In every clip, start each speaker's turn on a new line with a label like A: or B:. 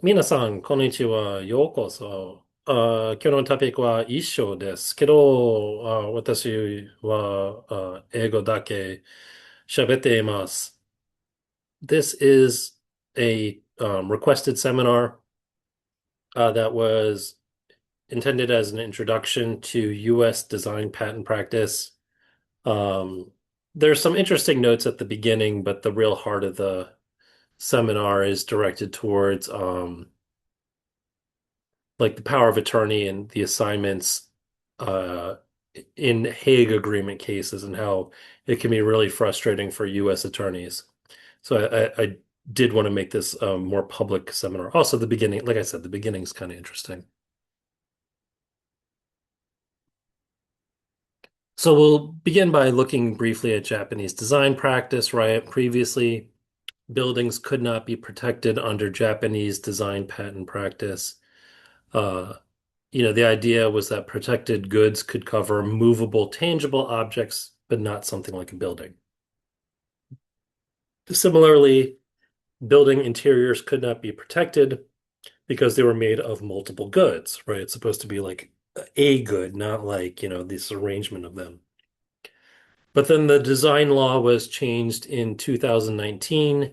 A: 皆さん、こんにちは。ようこそ。今日のトピックは一緒ですけど、私は英語だけ喋っています。This is a requested seminar that was intended as an introduction to U.S. design patent practice. Um, there's some interesting notes at the beginning, but the real heart of the seminar is directed towards like the power of attorney and the assignments uh, in Hague agreement cases and how it can be really frustrating for U.S. attorneys. So I did want to make this a more public seminar. Also, the beginning, like I said, the beginning's kind of interesting. So we'll begin by looking briefly at Japanese design practice, right? Previously, buildings could not be protected under Japanese design patent practice. Uh, the idea was that protected goods could cover movable, tangible objects, but not something like a building. Similarly, building interiors could not be protected because they were made of multiple goods, right? It's supposed to be like a good, not like, this arrangement of them. But then the design law was changed in 2019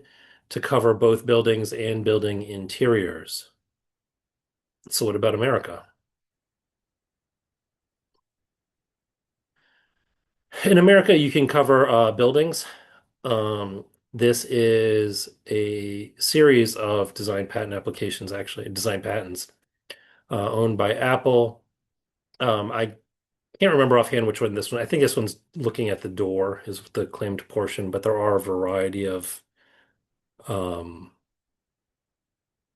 A: to cover both buildings and building interiors. So what about America? In America, you can cover buildings. Um, this is a series of design patent applications, actually, design patents owned by Apple. I can't remember offhand which one this one. I think this one's looking at the door is the claimed portion, but there are a variety of um,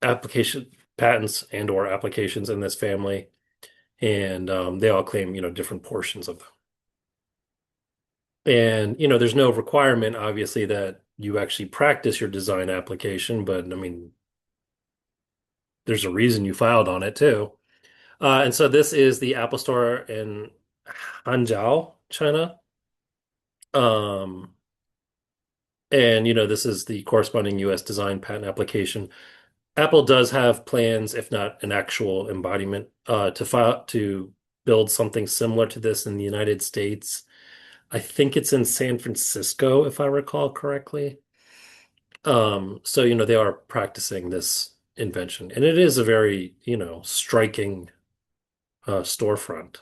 A: application patents and or applications in this family, and they all claim, different portions of them. And, there's no requirement, obviously, that you actually practice your design application, but I mean, there's a reason you filed on it too. And so this is the Apple Store in Hangzhou, China. Um, and, this is the corresponding US design patent application. Apple does have plans, if not an actual embodiment, to file to build something similar to this in the United States. I think it's in San Francisco, if I recall correctly. So they are practicing this invention, and it is a very, striking storefront.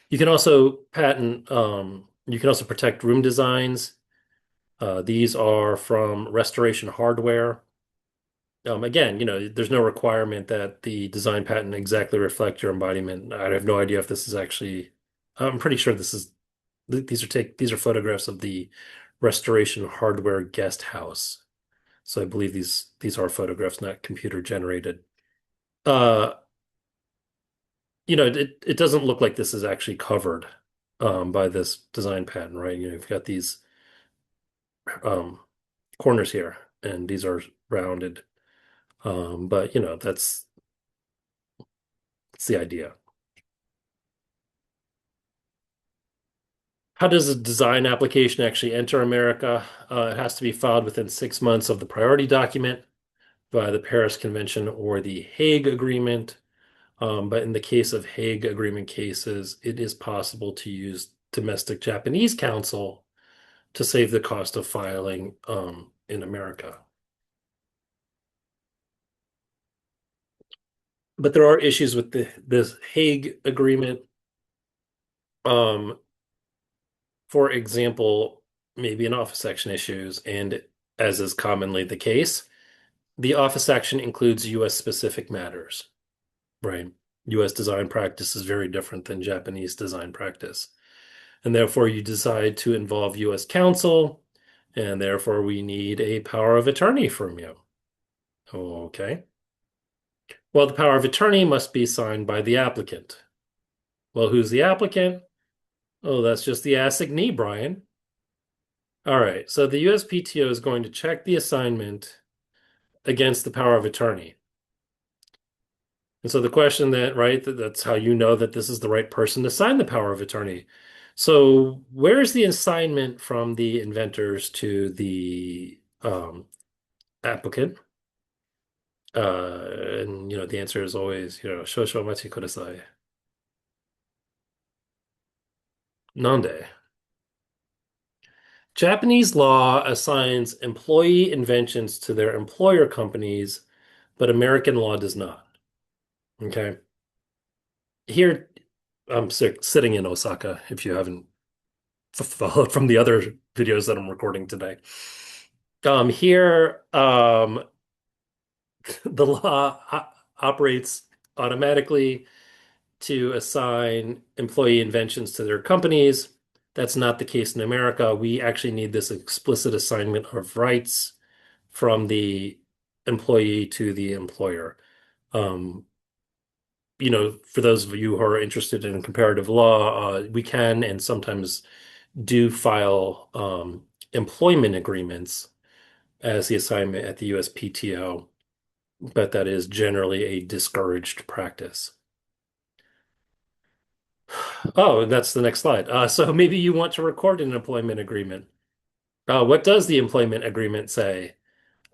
A: You can also protect room designs. These are from Restoration Hardware. Again, there's no requirement that the design patent exactly reflect your embodiment. I have no idea if this is actually, I'm pretty sure these are photographs of the Restoration Hardware guest house. So I believe these are photographs, not computer generated. Uh, it doesn't look like this is actually covered by this design pattern, right? You've got these um, corners here, and these are rounded. But that's the idea. How does a design application actually enter America? It has to be filed within 6 months of the priority document via the Paris Convention or the Hague Agreement. But in the case of Hague Agreement cases, it is possible to use domestic Japanese counsel to save the cost of filing in America. But there are issues with this Hague Agreement. Um, for example, maybe in office action issues, and as is commonly the case, the office action includes U.S. specific matters, right? U.S. design practice is very different than Japanese design practice. And therefore, you decide to involve U.S. counsel, and therefore, we need a power of attorney from you. Okay. Well, the power of attorney must be signed by the applicant. Well, who's the applicant? Oh, that's just the assignee, Brian. All right. So the USPTO is going to check the assignment against the power of attorney. And so the question right, that's how you know that this is the right person to sign the power of attorney. So where's the assignment from the inventors to the applicant. And the answer is always, shosho machi kudasai. Nande. Japanese law assigns employee inventions to their employer companies, but American law does not. Okay. Here, I'm sitting in Osaka, if you haven't followed from the other videos that I'm recording today. Here, the law operates automatically to assign employee inventions to their companies. That's not the case in America. We actually need this explicit assignment of rights from the employee to the employer. Um, for those of you who are interested in comparative law, we can and sometimes do file employment agreements as the assignment at the USPTO, but that is generally a discouraged practice. Oh, that's the next slide. So maybe you want to record an employment agreement. What does the employment agreement say?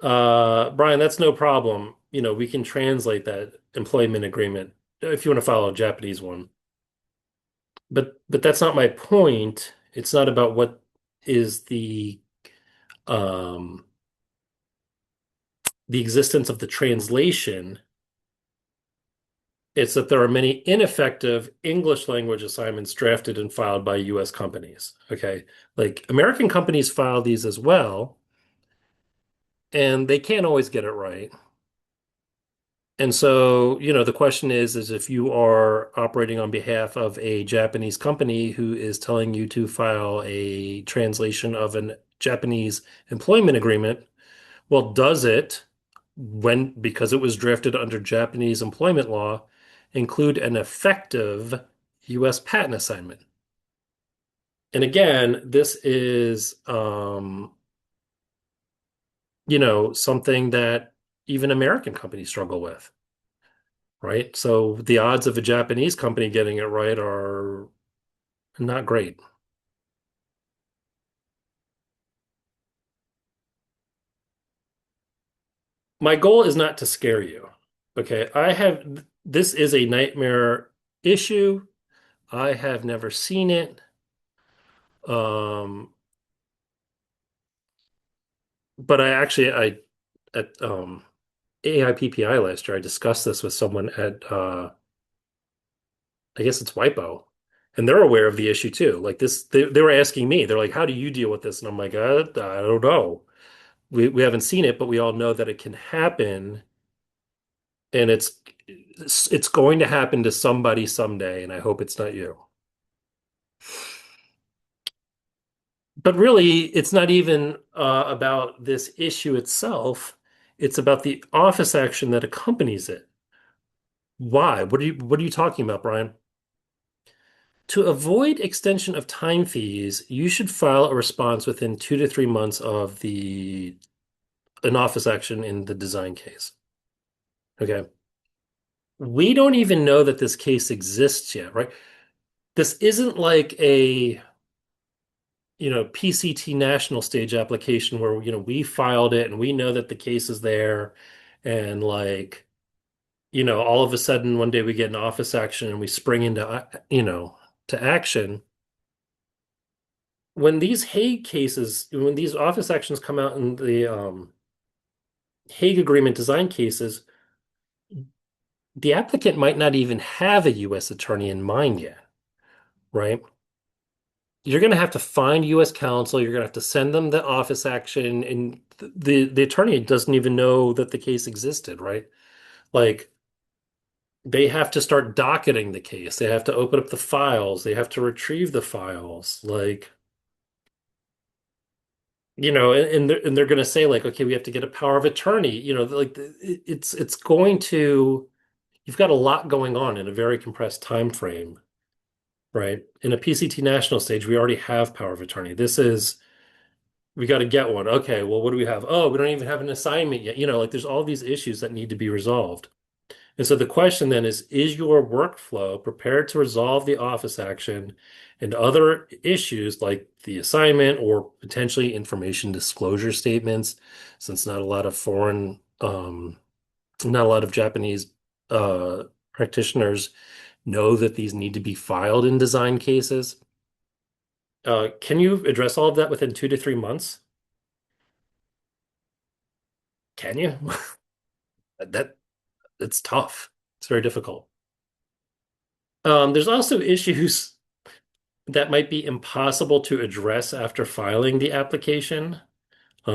A: Brian, that's no problem. We can translate that employment agreement if you want to follow a Japanese one. But that's not my point. It's not about what is um the existence of the translation. It's that there are many ineffective English language assignments drafted and filed by US companies. Okay. Like American companies file these as well, and they can't always get it right. And so, the question is if you are operating on behalf of a Japanese company who is telling you to file a translation of an Japanese employment agreement, well, does it, because it was drafted under Japanese employment law, include an effective US patent assignment? And again, this is, something that even American companies struggle with, right? So the odds of a Japanese company getting it right are not great. My goal is not to scare you. Okay. This is a nightmare issue. I have never seen it. Um, but at AIPPI last year, I discussed this with someone at I guess it's WIPO, and they're aware of the issue too. Like this, they were asking me, they're like, "How do you deal with this?" And I'm like, I don't know. We haven't seen it, but we all know that it can happen, and it's going to happen to somebody someday, and I hope it's not you. But really, it's not even about this issue itself. It's about the office action that accompanies it. Why? What are you talking about, Brian? To avoid extension of time fees, you should file a response within 2 to 3 months of the an office action in the design case. Okay. We don't even know that this case exists yet, right? This isn't like a, PCT national stage application where, we filed it and we know that the case is there and like, all of a sudden one day we get an office action and we spring into, to action. When these office actions come out in the Hague Agreement design cases, the applicant might not even have a U.S. attorney in mind yet, right? You're going to have to find U.S. counsel. You're going to have to send them the office action, and the attorney doesn't even know that the case existed, right? Like they have to start docketing the case. They have to open up the files. They have to retrieve the files. Like, and they're going to say like, okay, we have to get a power of attorney. Like it's going to. You've got a lot going on in a very compressed time frame, right? In a PCT national stage, we already have power of attorney. We got to get one. Okay, well, what do we have? Oh, we don't even have an assignment yet. Like there's all these issues that need to be resolved. And so the question then is your workflow prepared to resolve the office action and other issues like the assignment or potentially information disclosure statements, since not a lot of Japanese uh, practitioners know that these need to be filed in design cases. Can you address all of that within 2 to 3 months? Can you? That it's tough. It's very difficult. There's also issues that might be impossible to address after filing the application.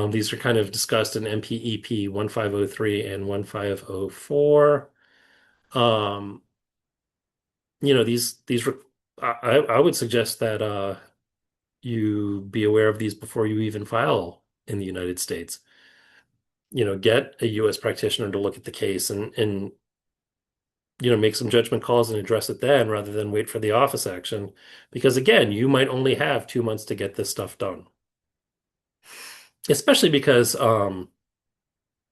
A: These are kind of discussed in MPEP 1503 and 1504. Um, I would suggest that you be aware of these before you even file in the United States. Get a US practitioner to look at the case and make some judgment calls and address it then rather than wait for the office action. Because again, you might only have 2 months to get this stuff done. Especially because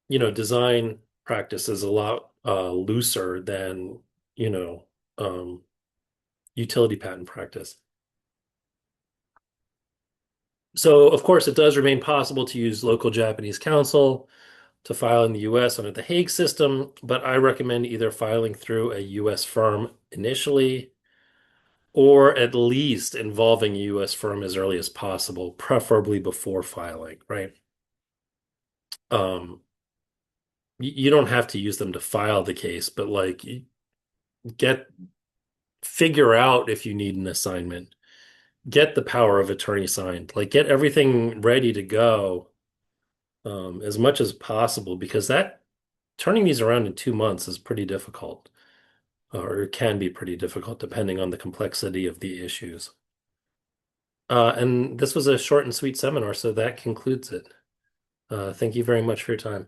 A: design practice is a lot looser than, you know, um, utility patent practice. So, of course, it does remain possible to use local Japanese counsel to file in the US under the Hague system, but I recommend either filing through a US firm initially or at least involving a US firm as early as possible, preferably before filing, right? Um, you don't have to use them to file the case, but like get figure out if you need an assignment, get the power of attorney signed, like get everything ready to go as much as possible because that turning these around in 2 months is pretty difficult, or it can be pretty difficult depending on the complexity of the issues. And this was a short and sweet seminar, so that concludes it. Thank you very much for your time.